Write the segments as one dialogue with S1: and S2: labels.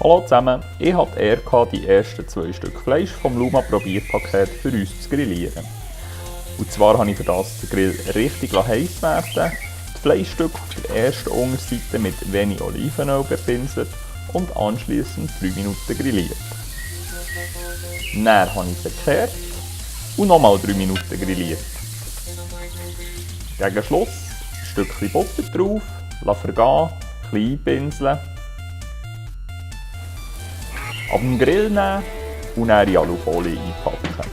S1: Hallo zusammen, ich hatte die Ehre, die ersten 2 Stück Fleisch vom Luma Probierpaket für uns zu grillieren. Und zwar habe ich für das den Grill richtig heiß werden, die Fleischstücke auf der ersten Unterseite mit wenig Olivenöl bepinselt und anschliessend 3 Minuten grilliert. Dann habe ich sie gekehrt und nochmal 3 Minuten grilliert. Gegen Schluss ein Stückchen Butter drauf, vergehen, klein einpinseln, ab dem Grill nehmen und dann in Alufolie einpacken.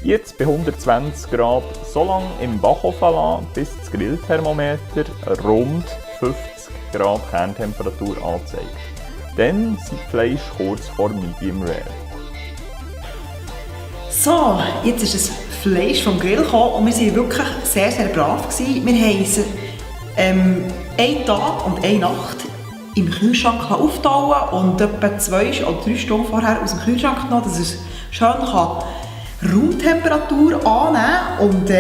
S1: Jetzt bei 120 Grad so lange im Backofen lassen, bis das Grillthermometer rund 50 Grad Kerntemperatur anzeigt. Dann sind die Fleisch kurz vor Medium Rare.
S2: So, jetzt ist das Fleisch vom Grill gekommen und wir waren wirklich sehr, sehr brav gewesen. Wir haben es einen Tag und eine Nacht im Kühlschrank auftauen und etwa 2 oder 3 Stunden vorher aus dem Kühlschrank genommen, dass es schön Raumtemperatur annehmen kann. Und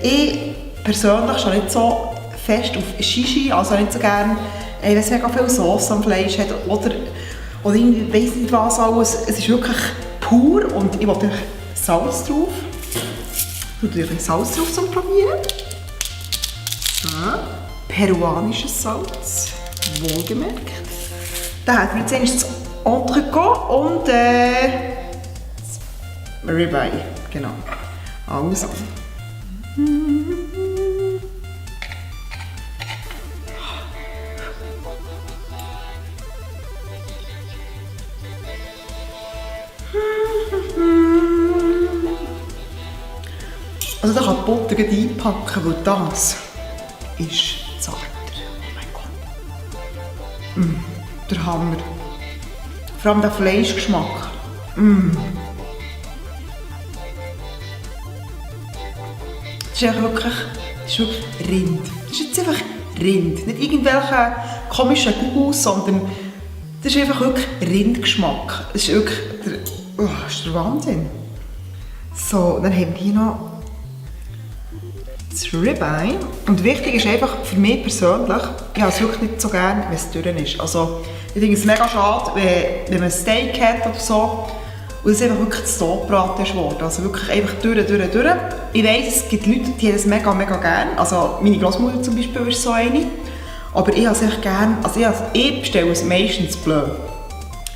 S2: ich persönlich stehe nicht so fest auf Shishi, also nicht so gerne, wenn es mega viel Sauce am Fleisch hat oder irgendwie weiss nicht was alles. Es ist wirklich pur und ich will Salz drauf. Ich tue ein bisschen Salz drauf zum Probieren. So, peruanisches Salz, wohlgemerkt. Dann haben wir jetzt eigentlich das Entrecot und Ribeye, genau. Also. Also da kann die Butter gleich einpacken, weil das ist zarter. Oh mein Gott. Der Hammer. Vor allem der Fleischgeschmack. Das ist wirklich Rind. Das ist jetzt einfach Rind. Nicht irgendwelche komischen Gugus, sondern das ist einfach wirklich Rindgeschmack. Das ist wirklich das ist der Wahnsinn. So, dann haben wir hier noch das Ribeye. Und wichtig ist einfach für mich persönlich, ich habe es wirklich nicht so gerne, wenn es dünn ist. Also, ich finde es mega schade, wenn man ein Steak hat oder so und es einfach wirklich zu totgebraten ist worden. Also wirklich einfach dünn. Ich weiss, es gibt Leute, die haben das mega gerne. Also meine Großmutter zum Beispiel ist so eine. Aber ich habe es echt gerne. Also ich bestelle es meistens bleu.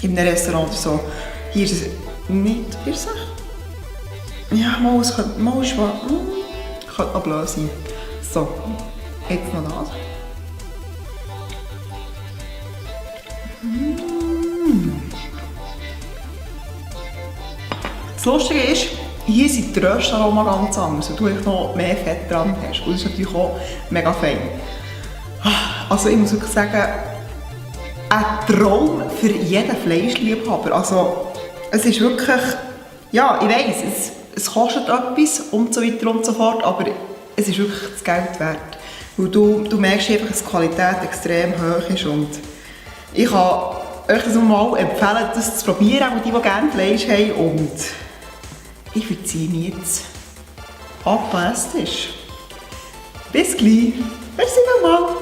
S2: In einem Restaurant oder so. Hier ist es nicht. Hier ist es. Ja, es könnte noch bleu sein. So, jetzt noch das. Das Lustige ist, hier sind die Röstaromen ganz anders, weil du noch mehr Fett dran hast. Und das ist natürlich auch mega fein. Also ich muss wirklich sagen, ein Traum für jeden Fleischliebhaber. Also es ist wirklich, ja, ich weiss, es kostet etwas und so weiter und so fort, aber es ist wirklich das Geld wert. Weil du merkst einfach, dass die Qualität extrem hoch ist und ich kann euch das mal empfehlen, das zu probieren, auch die gerne Fleisch haben und ich verziehe mich jetzt ab den Esstisch. Bis gleich. Merci nochmal.